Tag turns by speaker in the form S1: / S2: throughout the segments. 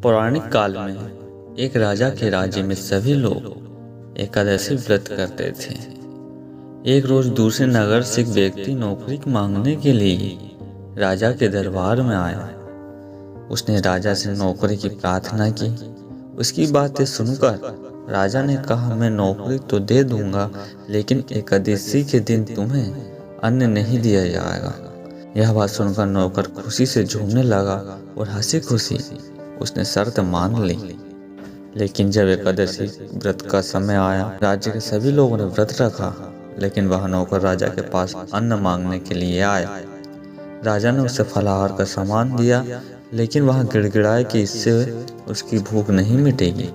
S1: पौराणिक काल में एक राजा के राज्य में सभी लोग एकादशी व्रत करते थे। एक रोज दूसरे नगर से एक व्यक्ति नौकरी मांगने के लिए राजा के दरबार में आया। उसने राजा से नौकरी की प्रार्थना की। उसकी बातें सुनकर राजा ने कहा, मैं नौकरी तो दे दूंगा, लेकिन एकादशी के दिन तुम्हें अन्न नहीं दिया जाएगा। यह बात सुनकर नौकर खुशी से झूमने लगा और हंसी खुशी उसने शर्त मान ली। लेकिन जब एकादशी व्रत का समय आया, राज्य के सभी लोगों ने व्रत रखा, लेकिन वह नौकर राजा के पास अन्न मांगने के लिए आया। राजा ने उसे फलाहार का सामान दिया, लेकिन वह गिड़गिड़ाया कि इससे उसकी भूख नहीं मिटेगी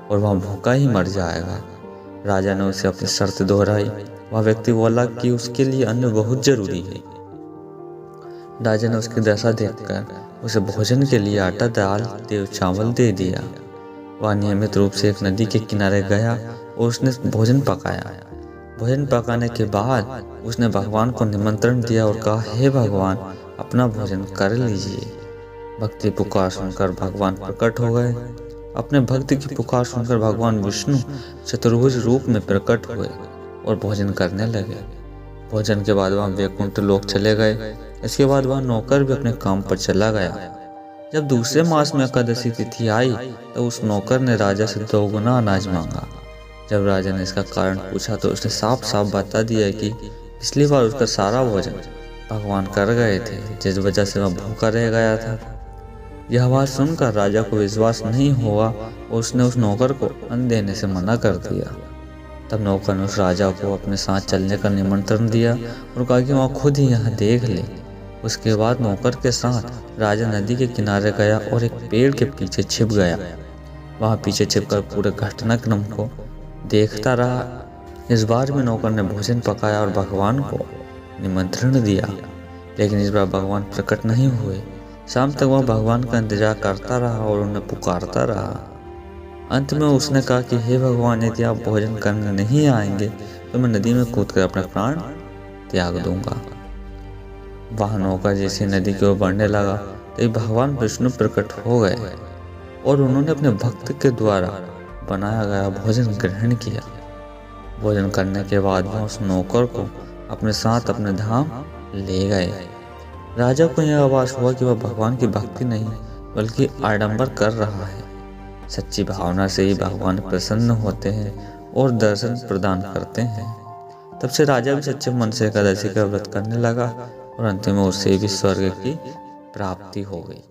S1: और वह भूखा ही मर जाएगा। राजा ने उसे अपनी शर्त दोहराई। वह व्यक्ति बोला कि उसके लिए अन्न बहुत जरूरी है। राजा ने उसकी दशा देखकर उसे भोजन के लिए आटा, दाल, तेल, चावल दे दिया। वह नियमित रूप से एक नदी के किनारे गया और उसने भोजन पकाया। भोजन पकाने के बाद उसने भगवान को निमंत्रण दिया और कहा, हे भगवान, अपना भोजन कर लीजिए। भक्ति पुकार सुनकर भगवान प्रकट हो गए। अपने भक्त की पुकार सुनकर भगवान विष्णु चतुर्भुज रूप में प्रकट हुए और भोजन करने लगे। भोजन के बाद वह वैकुंठ लोक चले गए। इसके बाद वह नौकर भी अपने काम पर चला गया। जब दूसरे मास में एकादशी तिथि आई तो उस नौकर ने राजा से 2 गुना अनाज मांगा। जब राजा ने इसका कारण पूछा तो उसने साफ साफ बता दिया कि पिछली बार उसका सारा भोजन भगवान कर गए थे, जिस वजह से वह भूखा रह गया था। यह बात सुनकर राजा को विश्वास नहीं हुआ और उसने उस नौकर को अन्न देने से मना कर दिया। तब नौकर ने उस राजा को अपने साथ चलने का निमंत्रण दिया और कहा कि वह खुद ही यहाँ देख ले। उसके बाद नौकर के साथ राजा नदी के किनारे गया और एक पेड़ के पीछे छिप गया। वहाँ पीछे छिपकर पूरे घटनाक्रम को देखता रहा। इस बार भी नौकर ने भोजन पकाया और भगवान को निमंत्रण दिया, लेकिन इस बार भगवान प्रकट नहीं हुए। शाम तक वह भगवान का इंतजार करता रहा और उन्हें पुकारता रहा। अंत में उसने कहा कि हे भगवान, यदि आप भोजन करने नहीं आएंगे तो मैं नदी में कूदकर अपने प्राण त्याग दूंगा। वह नौकर जैसे नदी की ओर बढ़ने लगा तो भगवान विष्णु प्रकट हो गए और उन्होंने अपने भक्त के द्वारा बनाया गया भोजन ग्रहण किया। भोजन करने के बाद वह उस नौकर को अपने साथ अपने धाम ले गए। राजा को यह आभास हुआ कि वह भगवान की भक्ति नहीं बल्कि आडंबर कर रहा है। सच्ची भावना से ही भगवान प्रसन्न होते हैं और दर्शन प्रदान करते हैं। तब से राजा भी सच्चे मन से एकादशी का व्रत करने लगा और अंत में उसे भी स्वर्ग की प्राप्ति हो गई।